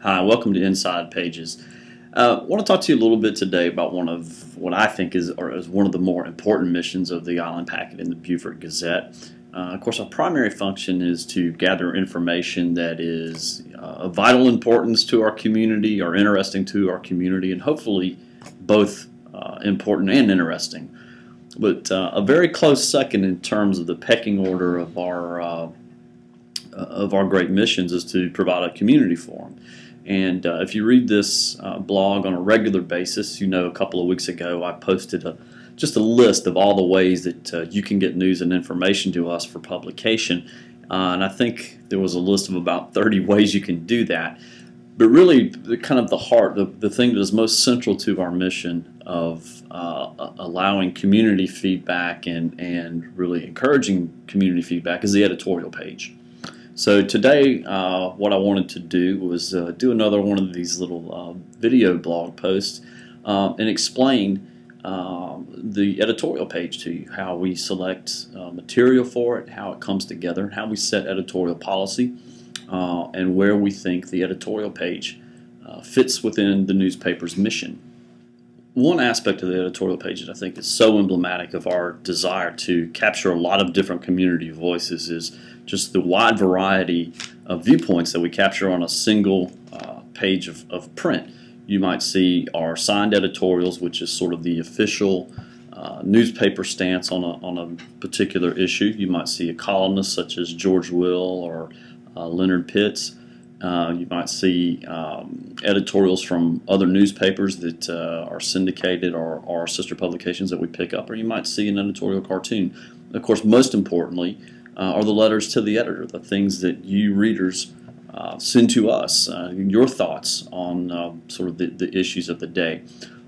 Hi, welcome to Inside Pages. I want to talk to you a little bit today about one of what I think is one of the more important missions of the Island Packet and the Beaufort Gazette. Of course, our primary function is to gather information that is of vital importance to our community or interesting to our community, and hopefully both important and interesting. But a very close second in terms of the pecking order of our great missions is to provide a community forum. And if you read this blog on a regular basis, you know a couple of weeks ago I posted just a list of all the ways that you can get news and information to us for publication. And I think there was a list of about 30 ways you can do that. But really, the heart, the thing that is most central to our mission of allowing community feedback and really encouraging community feedback is the editorial page. So today what I wanted to do was do another one of these little video blog posts and explain the editorial page to you, how we select material for it, how it comes together, how we set editorial policy, and where we think the editorial page fits within the newspaper's mission. One aspect of the editorial page that I think is so emblematic of our desire to capture a lot of different community voices is just the wide variety of viewpoints that we capture on a single page of print. You might see our signed editorials, which is sort of the official newspaper stance on a particular issue. You might see a columnist such as George Will or Leonard Pitts. You might see editorials from other newspapers that are syndicated or are sister publications that we pick up, or you might see an editorial cartoon. Of course, most importantly are the letters to the editor, the things that you readers send to us, your thoughts on sort of the issues of the day.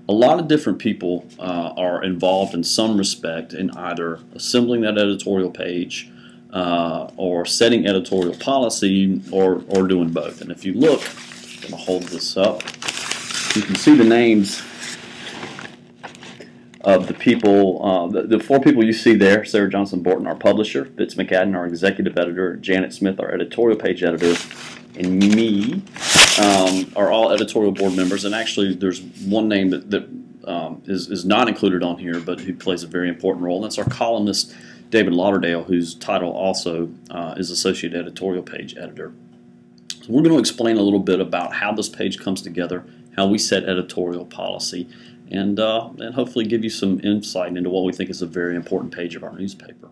A lot of different people are involved in some respect in either assembling that editorial page or setting editorial policy, or doing both. And if you look, I'm going to hold this up, you can see the names of the people, the four people you see there: Sarah Johnson Borton, our publisher; Fitz McAdden, our executive editor; Janet Smith, our editorial page editor; and me are all editorial board members. And actually there's one name that is not included on here, but who plays a very important role, and that's our columnist David Lauderdale, whose title also is Associate Editorial Page Editor. So we're going to explain a little bit about how this page comes together, how we set editorial policy, and hopefully give you some insight into what we think is a very important page of our newspaper.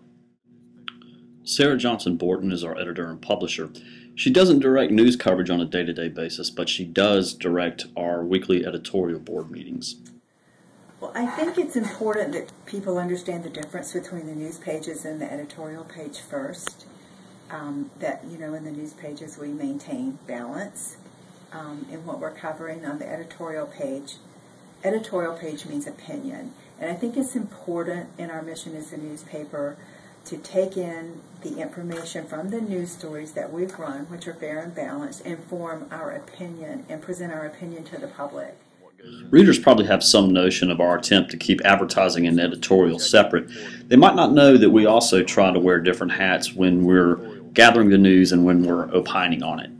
Sarah Johnson Borton is our editor and publisher. She doesn't direct news coverage on a day-to-day basis, but she does direct our weekly editorial board meetings. Well, I think it's important that people understand the difference between the news pages and the editorial page first. That, you know, in the news pages we maintain balance in what we're covering. On the editorial page means opinion. And I think it's important in our mission as a newspaper to take in the information from the news stories that we've run, which are fair and balanced, and form our opinion and present our opinion to the public. Readers probably have some notion of our attempt to keep advertising and editorial separate. They might not know that we also try to wear different hats when we're gathering the news and when we're opining on it.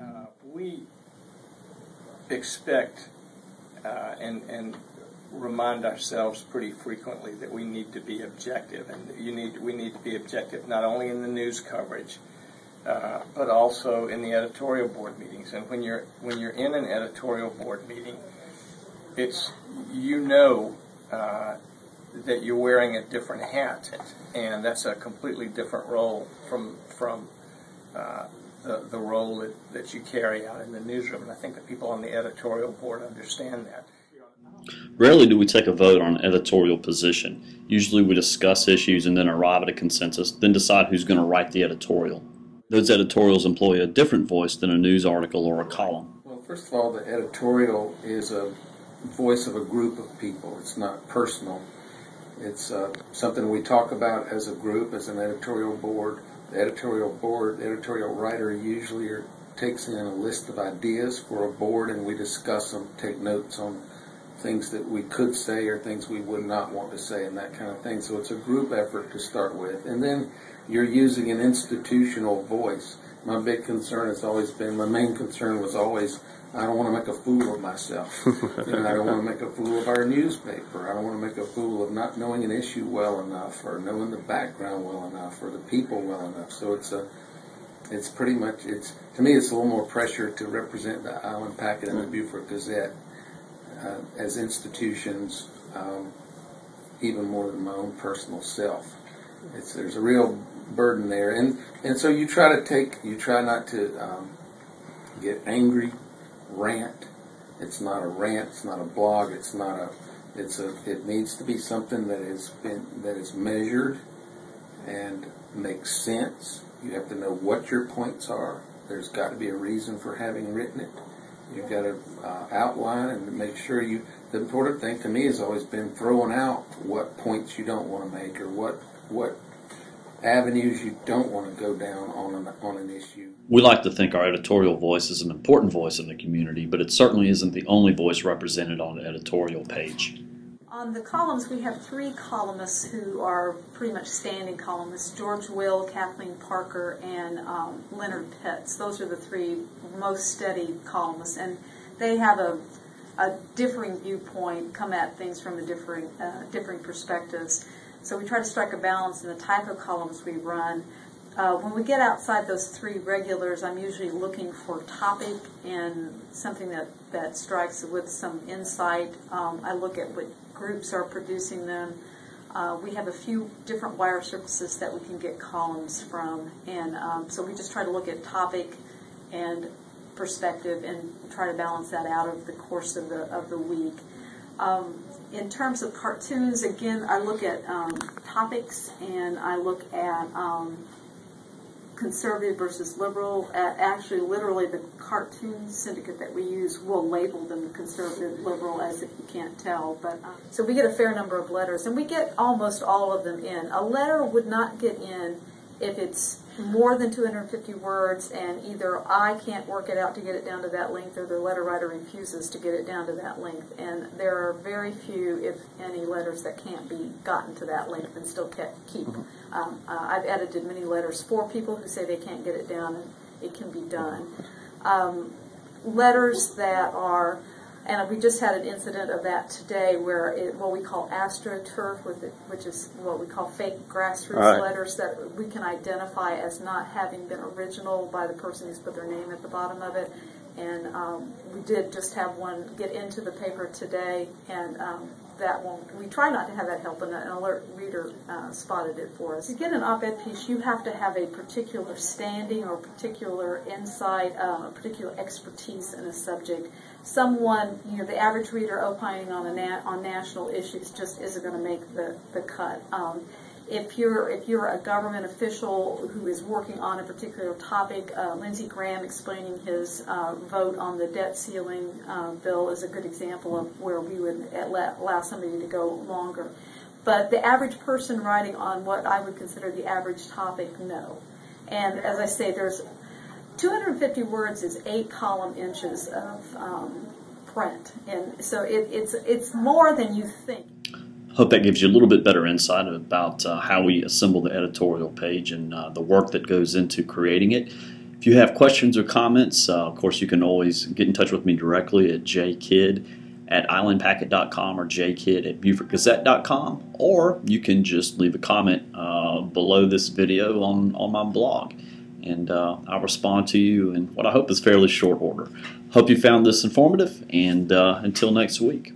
We expect and remind ourselves pretty frequently that we need to be objective, and we need to be objective not only in the news coverage but also in the editorial board meetings. And when you're in an editorial board meeting, it's, you know, that you're wearing a different hat, and that's a completely different role from the role that you carry out in the newsroom. And I think the people on the editorial board understand that. Rarely do we take a vote on an editorial position. Usually we discuss issues and then arrive at a consensus, then decide who's going to write the editorial. Those editorials employ a different voice than a news article or a column. Well, first of all, the editorial is a voice of a group of people. It's not personal. It's something we talk about as a group, as an editorial board. The editorial writer usually takes in a list of ideas for a board, and we discuss them, take notes on things that we could say or things we would not want to say, and that kind of thing. So it's a group effort to start with. And then you're using an institutional voice. my big concern has always been, my main concern was always, I don't want to make a fool of myself. I don't want to make a fool of our newspaper. I don't want to make a fool of not knowing an issue well enough, or knowing the background well enough, or the people well enough. So it's pretty much, to me, it's a little more pressure to represent the Island Packet and the Beaufort Gazette as institutions, even more than my own personal self. There's a real burden there, and so you try not to get angry, rant. It's not a rant. It's not a blog. It needs to be something that is measured and makes sense. You have to know what your points are. There's got to be a reason for having written it. You've got to outline and make sure the important thing to me has always been throwing out what points you don't want to make, or what avenues you don't want to go down on an issue. We like to think our editorial voice is an important voice in the community, but it certainly isn't the only voice represented on the editorial page. On the columns, we have 3 columnists who are pretty much standing columnists: George Will, Kathleen Parker, and Leonard Pitts. Those are the 3 most steady columnists, and they have a differing viewpoint, come at things from a differing perspectives. So we try to strike a balance in the type of columns we run. When we get outside those 3 regulars, I'm usually looking for topic and something that strikes with some insight. I look at what groups are producing them. We have a few different wire services that we can get columns from, and so we just try to look at topic and perspective and try to balance that out over the course of the week. In terms of cartoons, again, I look at topics, and I look at conservative versus liberal. Actually, literally, the cartoon syndicate that we use will label them conservative, liberal, as if you can't tell. But so we get a fair number of letters, and we get almost all of them in. A letter would not get in if it's more than 250 words, and either I can't work it out to get it down to that length, or the letter writer refuses to get it down to that length. And there are very few, if any, letters that can't be gotten to that length and still keep. I've edited many letters for people who say they can't get it down, and it can be done. Letters that are, and we just had an incident of that today, where what we call astroturf, which is what we call fake grassroots letters that we can identify as not having been original by the person who's put their name at the bottom of it. And we did just have one get into the paper today, and we try not to have that help, and an alert reader spotted it for us. To get an op-ed piece, you have to have a particular standing or particular insight, particular expertise in a subject. Someone, the average reader opining on national issues just isn't going to make the cut. If you're a government official who is working on a particular topic, Lindsey Graham explaining his vote on the debt ceiling bill is a good example of where we would allow somebody to go longer. But the average person writing on what I would consider the average topic, no. And as I say, there's 250 words is 8 column inches of print, and so it's more than you think. Hope that gives you a little bit better insight about how we assemble the editorial page and the work that goes into creating it. If you have questions or comments, of course, you can always get in touch with me directly at jkidd@islandpacket.com or jkidd@beaufortgazette.com, or you can just leave a comment below this video on my blog, and I'll respond to you in what I hope is fairly short order. Hope you found this informative, and until next week.